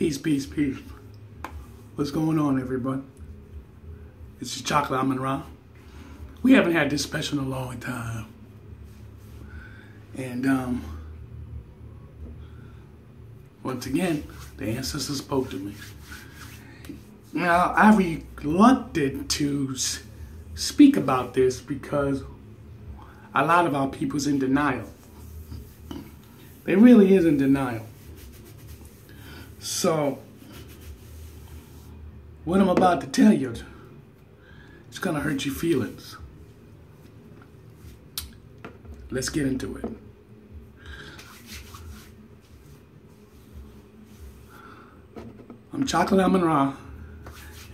Peace, peace, peace. What's going on, everybody? It's your Chocolate Almond Ra. We haven't had this special in a long time. And once again, the ancestors spoke to me. Now, I'm reluctant to speak about this because a lot of our people's in denial. They really is in denial. So, what I'm about to tell you, it's gonna hurt your feelings. Let's get into it. I'm Chocolate Almond Ra,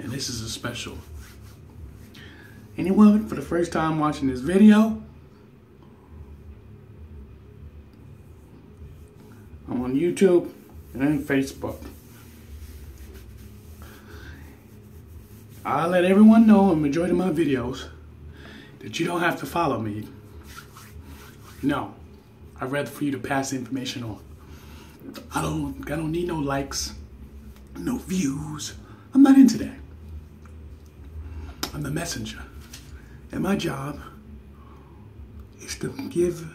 and this is a special. Anyone for the first time watching this video, I'm on YouTube and Facebook. I let everyone know in the majority of my videos that you don't have to follow me. No, I'd rather for you to pass the information on. I don't need no likes, no views. I'm not into that. I'm the messenger. And my job is to give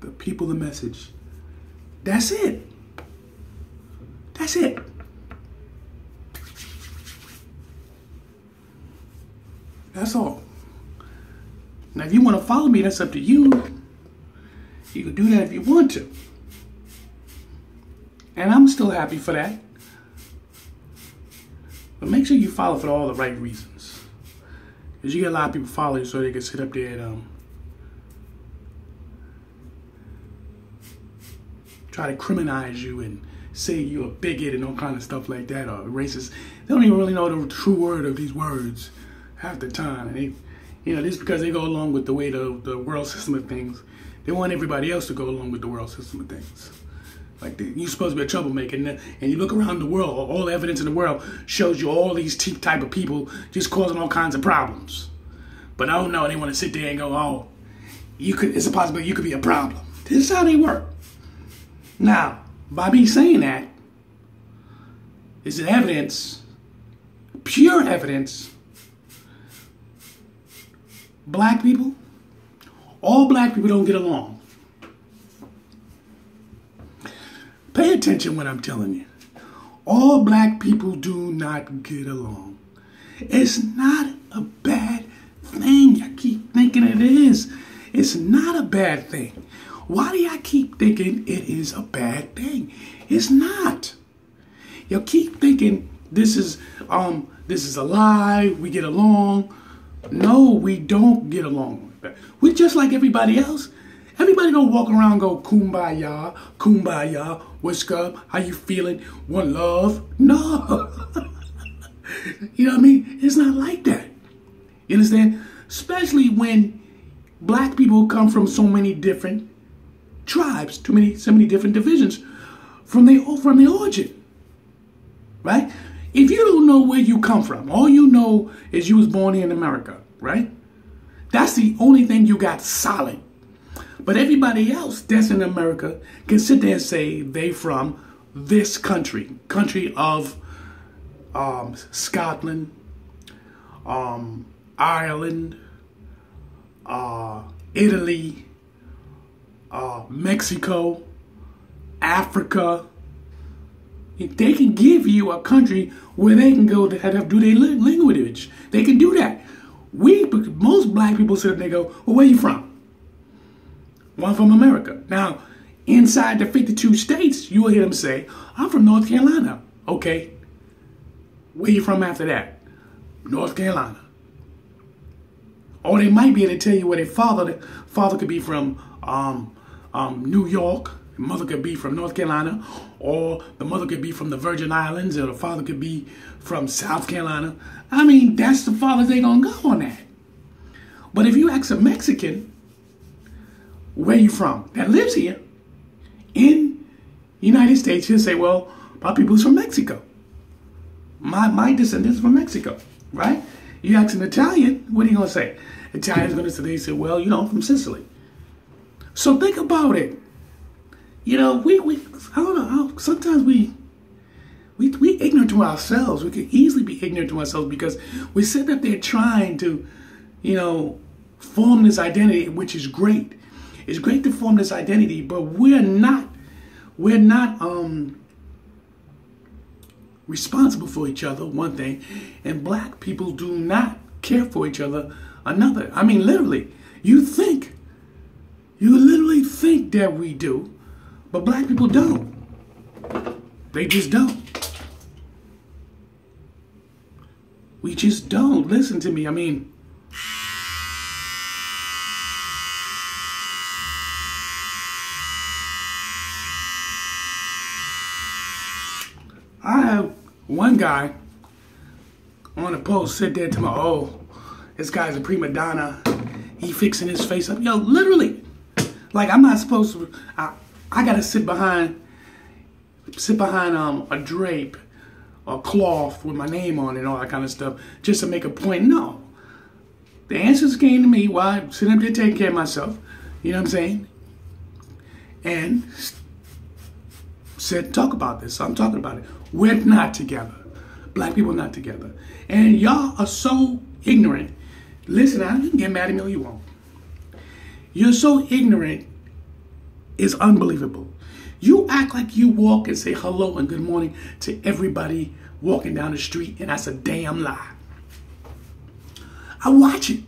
the people the message. That's it. That's it. That's all. Now, if you want to follow me, that's up to you. You can do that if you want to. And I'm still happy for that. But make sure you follow for all the right reasons. Because you get a lot of people follow you so they can sit up there and try to criminalize you and say you're a bigot and all kind of stuff like that, or racist. They don't even really know the true word of these words half the time. And they, just because they go along with the way the world system of things, they want everybody else to go along with the world system of things. Like, you're supposed to be a troublemaker, and you look around the world, all the evidence in the world shows you all these type of people just causing all kinds of problems. But I don't know, they want to sit there and go, oh, it's a possibility you could be a problem. This is how they work. Now, by me saying that, is it evidence, pure evidence, black people, all black people don't get along. Pay attention when I'm telling you. All black people do not get along. It's not a bad thing. I keep thinking it is. It's not a bad thing. Why do y'all keep thinking it is a bad thing? It's not. You keep thinking this is a lie, we get along. No, we don't get along. We're just like everybody else. Everybody don't walk around and go, kumbaya, kumbaya, what's up, how you feeling, one love? No. You know what I mean? It's not like that. You understand? Especially when black people come from so many different tribes, so many different divisions from the origin, right? If you don't know where you come from, all you know is you was born here in America, right? That's the only thing you got solid. But everybody else that's in America can sit there and say they from this country of Scotland, Ireland, Italy, Mexico, Africa. They can give you a country where they can go to do their language. They can do that. Most black people sit there and they go, well, where you from? Well, I'm from America. Now, inside the 52 states, you will hear them say, I'm from North Carolina. Okay. Where you from after that? North Carolina. Or they might be able to tell you where their father could be from New York, the mother could be from North Carolina, or the mother could be from the Virgin Islands, or the father could be from South Carolina. I mean, that's the fathers they gonna go on that. But if you ask a Mexican, where you from, that lives here in the United States, he'll say, well, my people's from Mexico. My descendants from Mexico, right? You ask an Italian, what are you going to say? Italian's going to say, they say, well, you know, I'm from Sicily. So think about it. You know, I don't know, sometimes we we ignorant to ourselves. We could easily be ignorant to ourselves because we're sitting up there trying to, form this identity, which is great. It's great to form this identity, but we're not responsible for each other, one thing, and black people do not care for each other, another. I mean, literally, you literally think that we do, but black people don't. They just don't. We just don't. Listen to me. I mean, I have one guy on a post sit there to my, oh, this guy's a prima donna. He fixing his face up. Yo, literally. Like, I'm not supposed to, I gotta sit behind a drape or cloth with my name on it and all that kind of stuff just to make a point. No. The answers came to me while I'm sitting up there taking care of myself. You know what I'm saying? And said, talk about this. So I'm talking about it. We're not together. Black people are not together. And y'all are so ignorant. Listen, you can get mad at me all you want. You're so ignorant, it's unbelievable. You act like you walk and say hello and good morning to everybody walking down the street, and that's a damn lie. I watch it.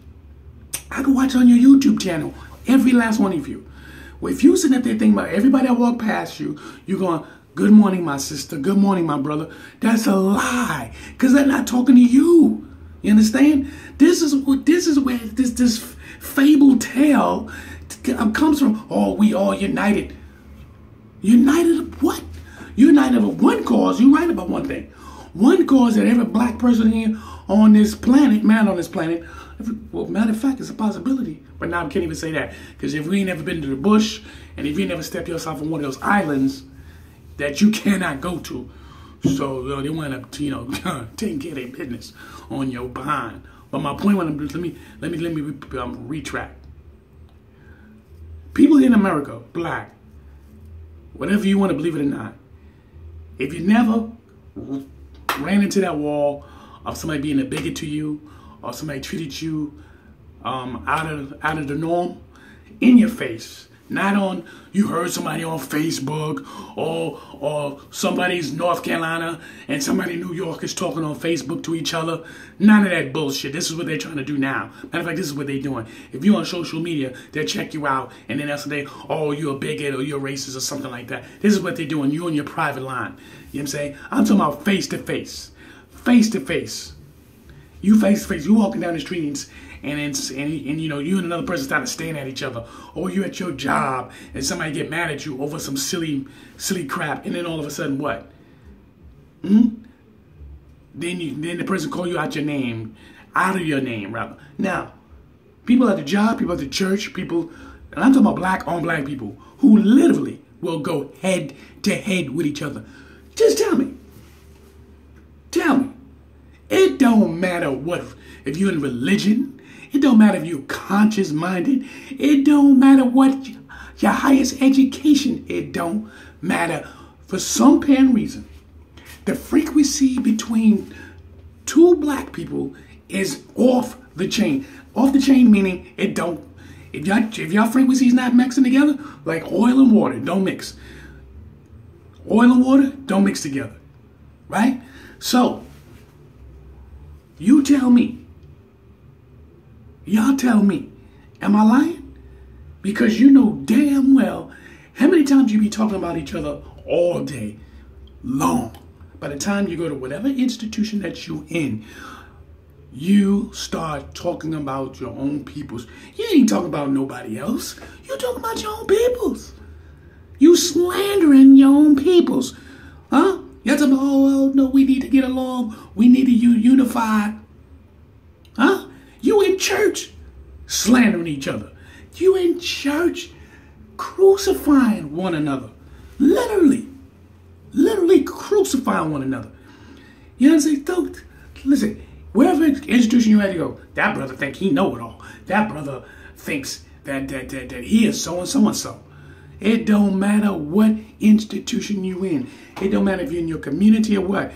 I can watch it on your YouTube channel, every last one of you. Well, if you sit up there thinking about everybody that walk past you, you're going, good morning, my sister, good morning, my brother. That's a lie, because they're not talking to you. You understand? This is where this fable tale comes from. Oh, we all united. United of what? United of one cause. You're right about one thing. One cause that every black person here on this planet, well, matter of fact, it's a possibility. But now I can't even say that. Because if we ain't never been to the bush, and if you never stepped yourself on one of those islands that you cannot go to, so they wind up, taking care of their business on your behind. But my point, let me retract. People in America, black, whatever you want to believe it or not, if you never ran into that wall of somebody being a bigot to you, or somebody treated you out of the norm, in your face, not on you heard somebody on Facebook or somebody's North Carolina and somebody in New York is talking on Facebook to each other. None of that bullshit. This is what they're trying to do now. Matter of fact, this is what they're doing. If you're on social media, they'll check you out and then they'll say, oh, you're a bigot or you're a racist or something like that. This is what they're doing. You on your private line. You know what I'm saying? I'm talking about face to face. Face to face. You face to face. You walking down the street and you and another person start staring at each other, or you at your job and somebody get mad at you over some silly crap, and then all of a sudden what? Then the person call you out your name, out of your name rather. Now, people at the job, people at the church, people, and I'm talking about black on black people who literally will go head to head with each other. Just tell me. It don't matter what, if you're in religion. It don't matter if you're conscious-minded. It don't matter what your highest education. It don't matter. For some apparent reason, the frequency between two black people is off the chain. Off the chain meaning it don't. If y'all frequencies not mixing together, like oil and water, don't mix. Oil and water don't mix together, right? So, you tell me. Y'all tell me, am I lying? Because you know damn well how many times you be talking about each other all day long. By the time you go to whatever institution that you in, you start talking about your own peoples. You ain't talking about nobody else. You talking about your own peoples. You slandering your own peoples. Huh? You're talking about, oh, no, we need to get along. We need to unify. Huh? You in church slandering each other. You in church crucifying one another. Literally crucifying one another. You know what I'm saying? Don't, listen, wherever institution you had to go, that brother think he know it all. That brother thinks that he is so and so and so. It don't matter what institution you in. It don't matter if you're in your community or what.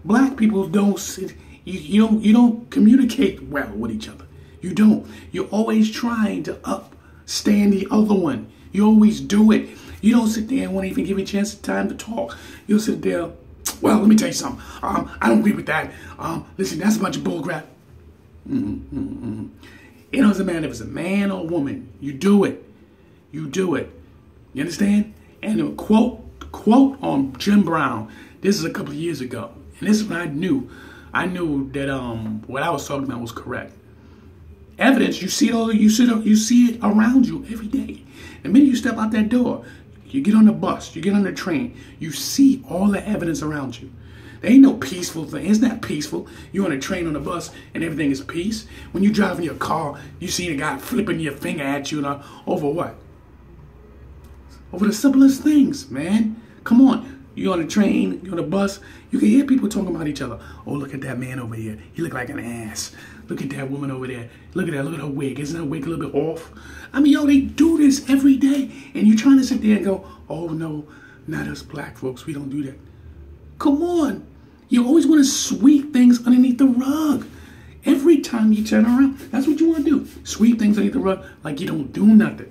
Black people don't sit, you don't communicate well with each other. You don't. You're always trying to upstand the other one. You always do it. You don't sit there and won't even give a chance of time to talk. You'll sit there, well, let me tell you something. I don't agree with that. Listen, that's a bunch of bullcrap. It doesn't matter if it's a man or a woman. You do it. You do it. You understand? And a quote on Jim Brown. This is a couple of years ago. And this is what I knew. I knew that what I was talking about was correct. Evidence, you see it around you every day. The minute you step out that door, you get on the bus, you get on the train, you see all the evidence around you. There ain't no peaceful thing. It's not peaceful. You're on a train, on a bus, and everything is peace. When you drive in your car, you see a guy flipping your finger at you over what? Over the simplest things, man. Come on. You're on a train, you're on a bus, you can hear people talking about each other. Oh, look at that man over here. He look like an ass. Look at that woman over there. Look at that. Look at her wig. Isn't her wig a little bit off? I mean, yo, they do this every day. And you're trying to sit there and go, oh, no, not us black folks. We don't do that. Come on. You always want to sweep things underneath the rug. Every time you turn around, that's what you want to do. Sweep things underneath the rug like you don't do nothing.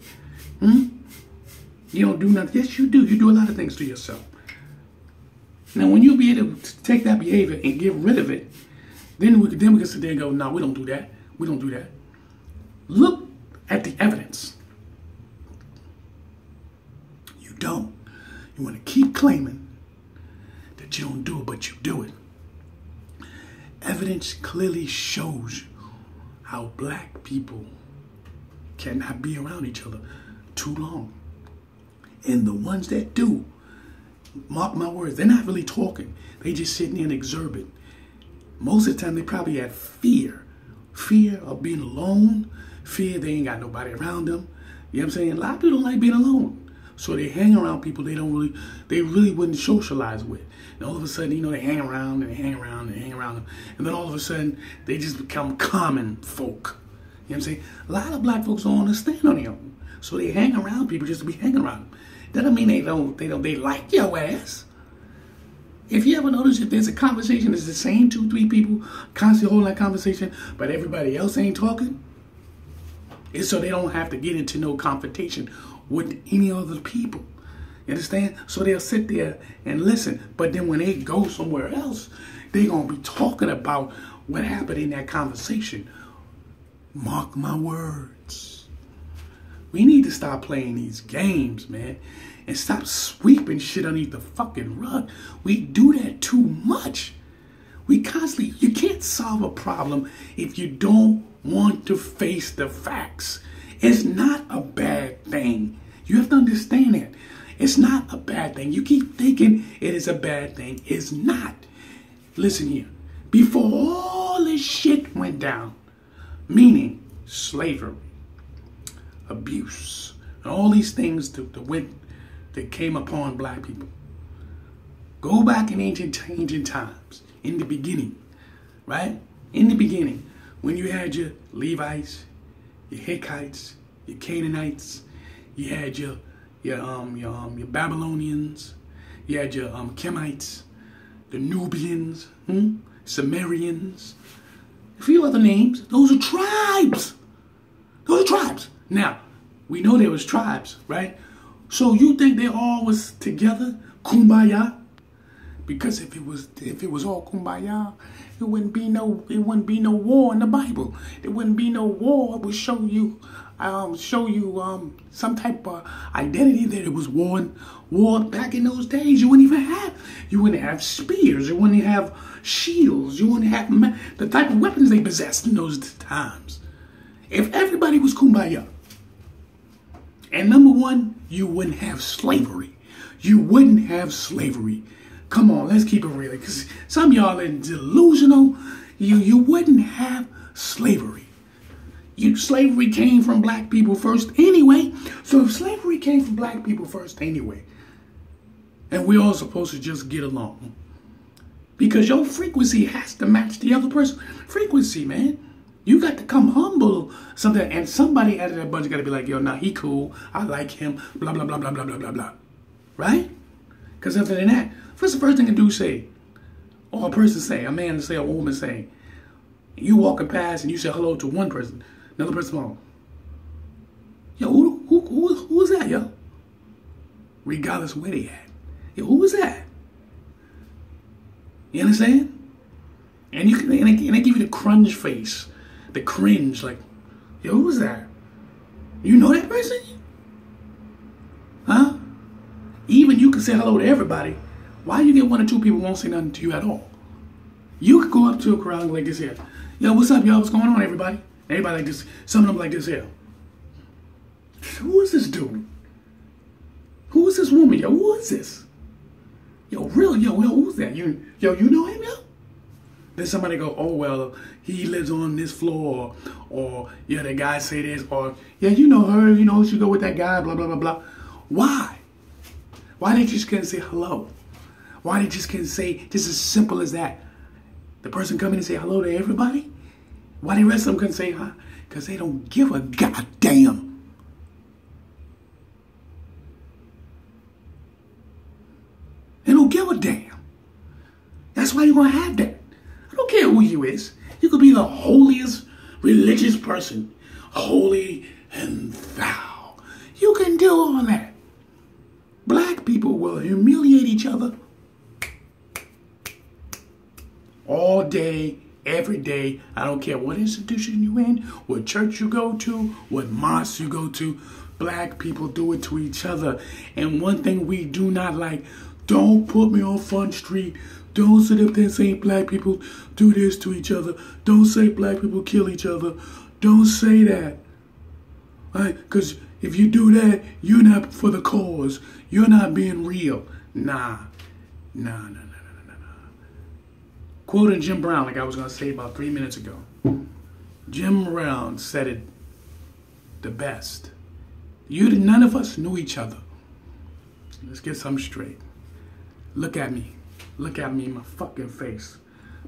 You don't do nothing. Yes, you do. You do a lot of things to yourself. Now, when you be able to take that behavior and get rid of it, then we can sit there and go, no, we don't do that. We don't do that. Look at the evidence. You don't. You want to keep claiming that you don't do it, but you do it. Evidence clearly shows how black people cannot be around each other too long. And the ones that do, mark my words, they're not really talking. They just sitting there and exurban. Most of the time, they probably have fear. Fear of being alone. Fear they ain't got nobody around them. You know what I'm saying? A lot of people don't like being alone. So they hang around people they really wouldn't socialize with. And all of a sudden, you know, they hang around and they hang around and they hang around them. And then all of a sudden, they just become common folk. You know what I'm saying? A lot of black folks don't understand on their own. So they hang around people just to be hanging around them. That don't mean they like your ass. If you ever notice if there's a conversation, it's the same 2-3 people constantly holding that conversation, but everybody else ain't talking, it's so they don't have to get into no confrontation with any other people. You understand? So they'll sit there and listen, but then when they go somewhere else, they're going to be talking about what happened in that conversation. Mark my words. We need to stop playing these games, man, and stop sweeping shit underneath the fucking rug. We do that too much. We constantly, you can't solve a problem if you don't want to face the facts. It's not a bad thing. You have to understand that. It's not a bad thing. You keep thinking it is a bad thing. It's not. Listen here. Before all this shit went down, meaning slavery, abuse, and all these things that came upon black people. Go back in ancient times, in the beginning, right? In the beginning, when you had your Levites, your Hittites, your Canaanites, you had your Babylonians, you had your Kemites, the Nubians, Sumerians, a few other names. Those are tribes. Those are tribes. Now, we know there was tribes, right? So you think they all was together, kumbaya? Because if it was all kumbaya, it wouldn't be no war in the Bible. There wouldn't be no war. It would show you some type of identity that it was war back in those days. You wouldn't have spears. You wouldn't have shields. You wouldn't have the type of weapons they possessed in those times. If everybody was kumbaya, and number one, you wouldn't have slavery. You wouldn't have slavery. Come on, let's keep it real. Because some of y'all are delusional. You wouldn't have slavery. Slavery came from black people first anyway. So if slavery came from black people first anyway, and we're all supposed to just get along, because your frequency has to match the other person. Frequency, man. You got to come humble something, and somebody out of that bunch got to be like, yo, nah, he cool. I like him. Blah, blah, blah, blah, blah, blah, blah, blah. Right? Because other than that, what's the first thing a dude say? Or a person say, a man say, a woman say. You walking past and you say hello to one person, another person, oh, yo, who is that, yo? Regardless of where they at. Yo, who is that? You understand? And they give you the cringe face. The cringe, like, yo, who is that? You know that person? Huh? Even you can say hello to everybody. Why you get one or two people who won't say nothing to you at all? You could go up to a crowd like this here. Yo, what's up, y'all? What's going on, everybody? Everybody like this. Some of them like this here. Who is this dude? Who is this woman? Yo, who is this? Yo, real, yo, who's that? You know him, yo? Then somebody go, oh, well, he lives on this floor. Or, yeah, the guy say this. Or, yeah, you know her. You know, she go with that guy, blah, blah, blah, blah. Why? Why they just can't say hello? Why they just can't say just as simple as that? The person come in and say hello to everybody? Why the rest of them couldn't say hi? Because they don't give a goddamn. They don't give a damn. That's why you're going to have that. I don't care who you is. You could be the holiest religious person. Holy and thou. You can do all that. Black people will humiliate each other all day, every day. I don't care what institution you in, what church you go to, what mosque you go to. Black people do it to each other. And one thing we do not like, don't put me on Front Street. Don't sit up there and say black people do this to each other. Don't say black people kill each other. Don't say that. Right? Because if you do that, you're not for the cause. You're not being real. Nah. Quoting Jim Brown, like I was going to say about 3 minutes ago. Jim Brown said it the best. None of us knew each other. Let's get something straight. Look at me. Look at me in my fucking face.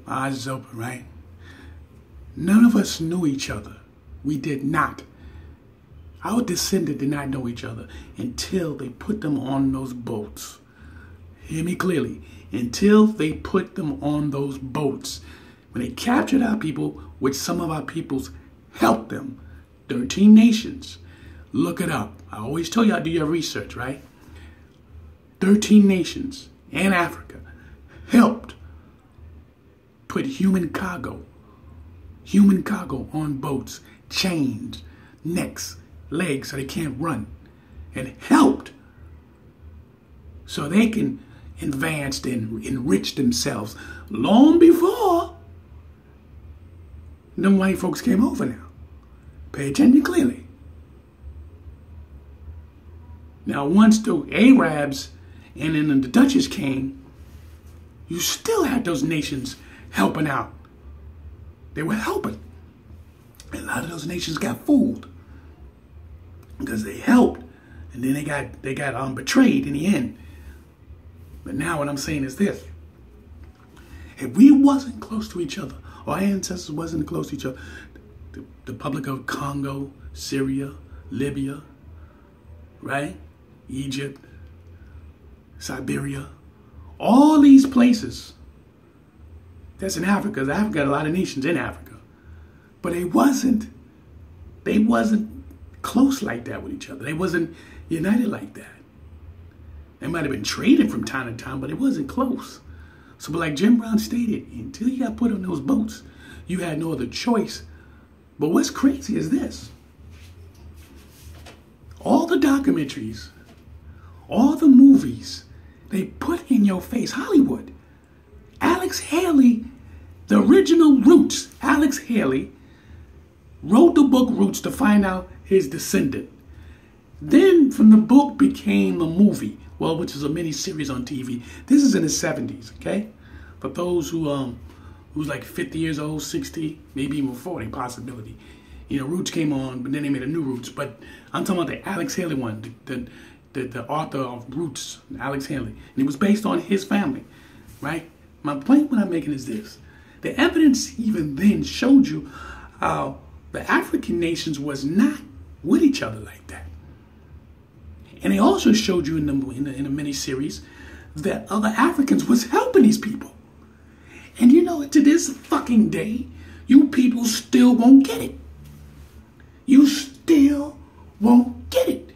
My eyes is open, right? None of us knew each other. We did not. Our descendants did not know each other until they put them on those boats. Hear me clearly. Until they put them on those boats. When they captured our people, which some of our peoples helped them, 13 nations. Look it up. I always tell y'all do your research, right? 13 nations and Africa helped put human cargo on boats, chained, necks, legs so they can't run, and helped so they can advance and enrich themselves long before them white folks came over now. Pay attention clearly. Now, once the Arabs and then the Dutchess came, you still had those nations helping out. They were helping. And a lot of those nations got fooled because they helped, and then they got betrayed in the end. But now what I'm saying is this: if we wasn't close to each other, or our ancestors wasn't close to each other, the Republic of Congo, Syria, Libya, right? Egypt, Siberia, all these places. That's in Africa. Africa got a lot of nations in Africa. But they wasn't close like that with each other. They wasn't united like that. They might have been trading from time to time, but it wasn't close. So, but like Jim Brown stated, until you got put on those boats, you had no other choice. But what's crazy is this. All the documentaries, all the movies, they put in your face, Hollywood. Alex Haley, the original Roots, Alex Haley, wrote the book Roots to find out his descendant. Then from the book became a movie, well, which is a mini series on TV. This is in the 70s, okay? For those who's like 50 years old, 60, maybe even 40 possibility. You know, Roots came on, but then they made a new Roots. But I'm talking about the Alex Haley one, the author of Roots, Alex Haley. And it was based on his family, right? My point what I'm making is this. The evidence even then showed you how the African nations was not with each other like that. And they also showed you in the mini-series that other Africans was helping these people. And you know, to this fucking day, you people still won't get it. You still won't get it.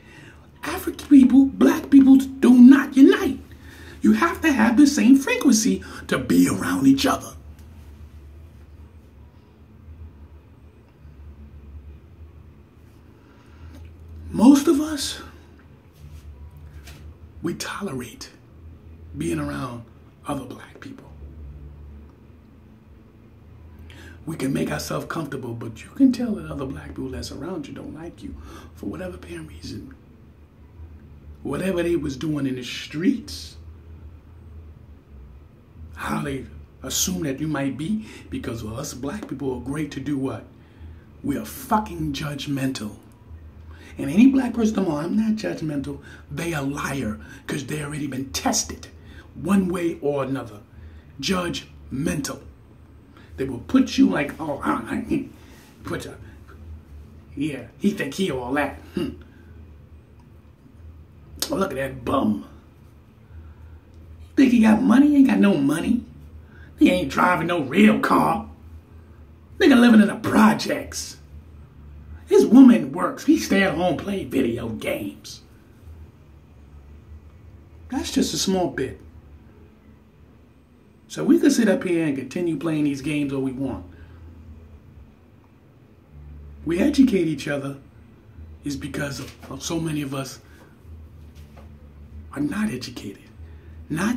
African people, black people do not unite. You have to have the same frequency to be around each other. Most of us, we tolerate being around other black people. We can make ourselves comfortable, but you can tell that other black people that's around you don't like you for whatever apparent reason. Whatever they was doing in the streets, how they assume that you might be, because us black people are great to do what? We are fucking judgmental. And any black person, come on, I'm not judgmental. They a liar because they already been tested one way or another. Judgmental. They will put you like, oh, put you, yeah, he think he all that. Oh, look at that bum. Think he got money? He ain't got no money. He ain't driving no real car. Nigga living in the projects. His woman works. He stay at home, play video games. That's just a small bit. So we could sit up here and continue playing these games all we want. We educate each other is because of so many of us are not educated. Not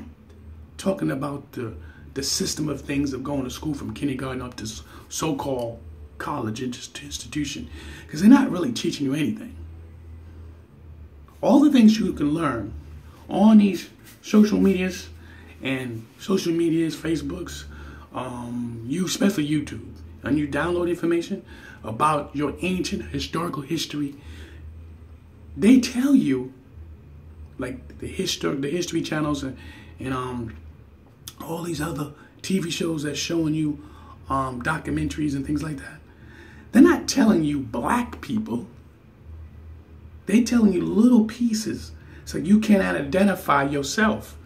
talking about the system of things of going to school from kindergarten up to so-called college institution, because they're not really teaching you anything. All the things you can learn on these social medias, Facebooks, you especially YouTube, and you download information about your ancient historical history. They tell you, like the history channels and all these other TV shows that's showing you documentaries and things like that. They're not telling you black people. They're telling you little pieces so you cannot identify yourself.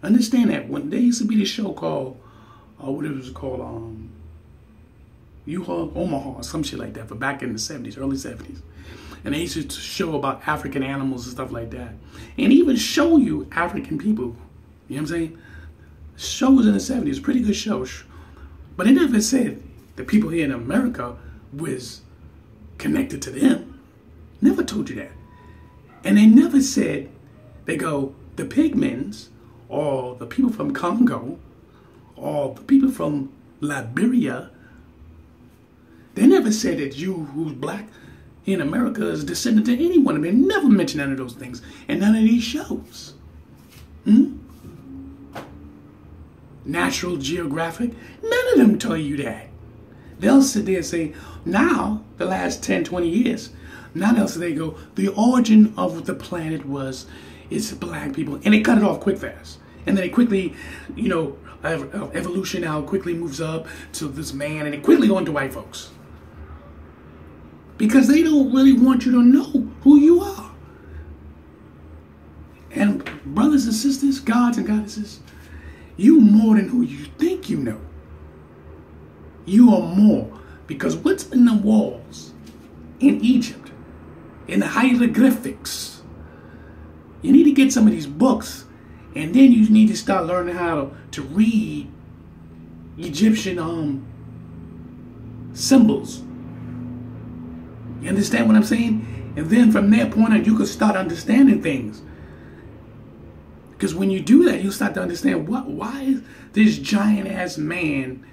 Understand that when there used to be this show called, what it was called, Omaha or some shit like that, for back in the 70s, early 70s. And they used to show about African animals and stuff like that. And even show you African people. You know what I'm saying? Shows in the 70s, pretty good shows. But it never said the people here in America was connected to them. Never told you that. And they never said, they go, the pigments, or the people from Congo, or the people from Liberia. They never said that you who's black in America is descendant to any one of them. They never mentioned none of those things in none of these shows. National Geographic, none of them tell you that. They'll sit there and say, now, the last 10, 20 years, now they'll say, they go, the origin of the planet it's black people. And they cut it off quick fast. And then they quickly, you know, evolution now quickly moves up to this man, and they quickly go into white folks. Because they don't really want you to know who you are. And brothers and sisters, gods and goddesses, you more than who you think you know. You are more. Because what's in the walls in Egypt, in the hieroglyphics, you need to get some of these books, and then you need to start learning how to read Egyptian symbols. You understand what I'm saying? And then from that point on, you can start understanding things. Because when you do that, you start to understand why is this giant ass man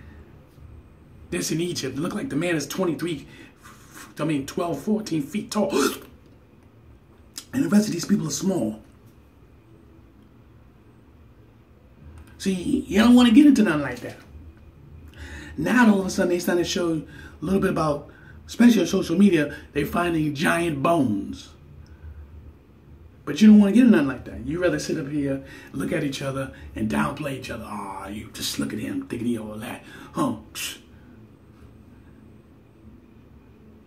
that's in Egypt? It look like the man is 12, 14 feet tall. And the rest of these people are small. See, you don't want to get into nothing like that. Now all of a sudden they start to show a little bit about, especially on social media, they're finding giant bones. But you don't want to get into nothing like that. You rather sit up here, look at each other, and downplay each other. You just look at him, thinking he all that.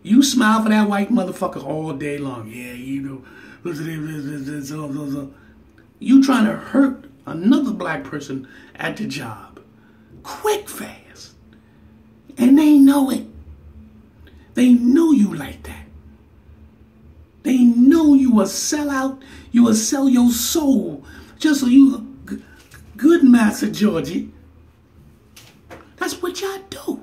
You smile for that white motherfucker all day long. Yeah, you know. You trying to hurt another black person at the job. Quick, fast. And they know it. They know you like that. They know you a sellout. You will sell your soul just so you good, Master Georgie. That's what y'all do.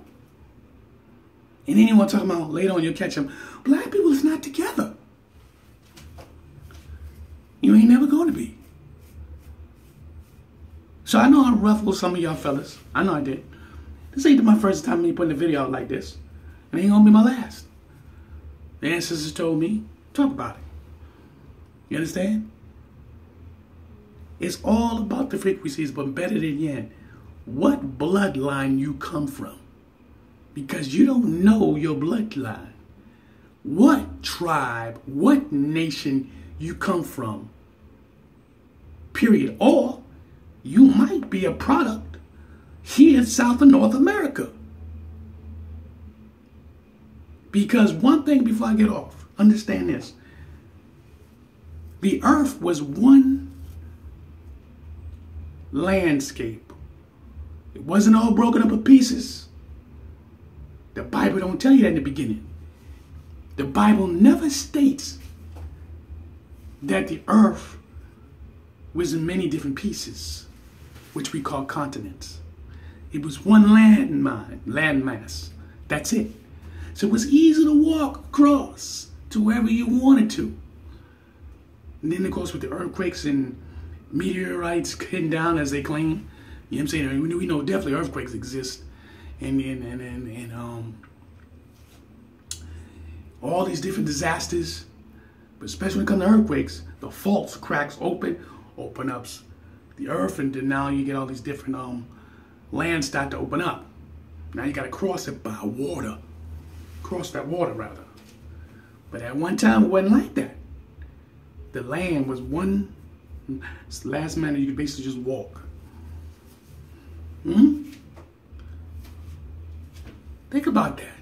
And then you want to talk about later on, you'll catch them. Black people is not together. You ain't never going to be. So I know I ruffled some of y'all fellas. I know I did. This ain't my first time me putting a video out like this. And it ain't going to be my last. The ancestors told me, talk about it. You understand? It's all about the frequencies, but better than yet, what bloodline you come from. Because you don't know your bloodline. What tribe, what nation you come from. Period. Or you might be a product here in South and North America. Because one thing before I get off, understand this. The earth was one landscape. It wasn't all broken up in pieces. The Bible don't tell you that in the beginning. The Bible never states that the earth was in many different pieces, which we call continents. It was one landmass. That's it. So it was easy to walk across to wherever you wanted to. And then, of course, with the earthquakes and meteorites hitting down as they claim, you know what I'm saying? We know definitely earthquakes exist. And all these different disasters, but especially when it comes to earthquakes, the faults, cracks open up the earth, and then now you get all these different lands start to open up. Now you got to cross it by water, cross that water rather. But at one time it wasn't like that. The land was one last man that you could basically just walk. Think about that.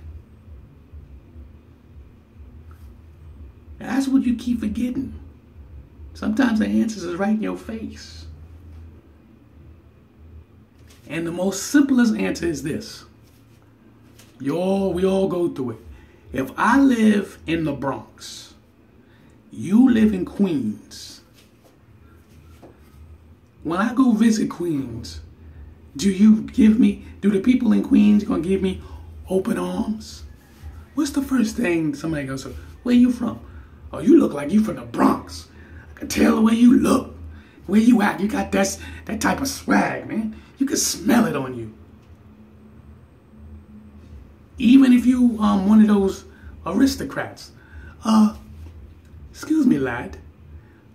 That's what you keep forgetting. Sometimes the answers is right in your face. And the most simplest answer is this. We all go through it. If I live in the Bronx, you live in Queens. When I go visit Queens, do the people in Queens gonna give me open arms? What's the first thing somebody goes, where you from? Oh, you look like you from the Bronx. I can tell the way you look. Where you at? You got that type of swag, man. You can smell it on you. Even if you one of those aristocrats. Excuse me, lad.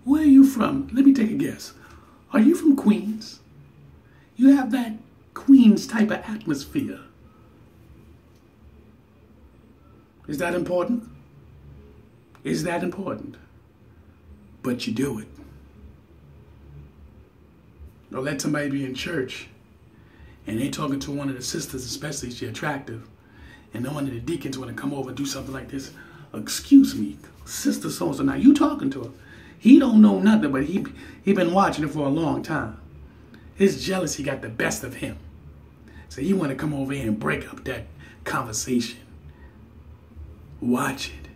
Where are you from? Let me take a guess. Are you from Queens? You have that Queens type of atmosphere. Is that important? Is that important? But you do it. Or let somebody be in church and they talking to one of the sisters, especially if she's attractive, and then one of the deacons want to come over and do something like this. Excuse me, sister so-and-so. Now you talking to her. He don't know nothing, but he been watching it for a long time. His jealousy got the best of him. So he want to come over here and break up that conversation. Watch it.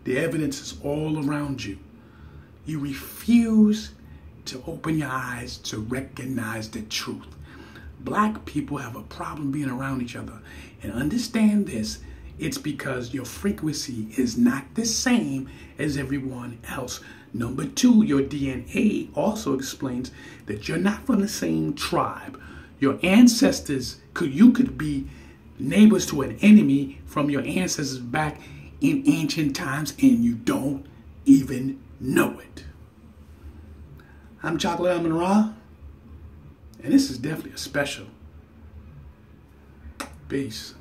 The evidence is all around you. You refuse to open your eyes to recognize the truth. Black people have a problem being around each other. And understand this, it's because your frequency is not the same as everyone else. Number two, your DNA also explains that you're not from the same tribe. Your ancestors, you could be neighbors to an enemy from your ancestors back in ancient times, and you don't even know it. I'm Chocolate Almond Ra, and this is definitely a special. Peace.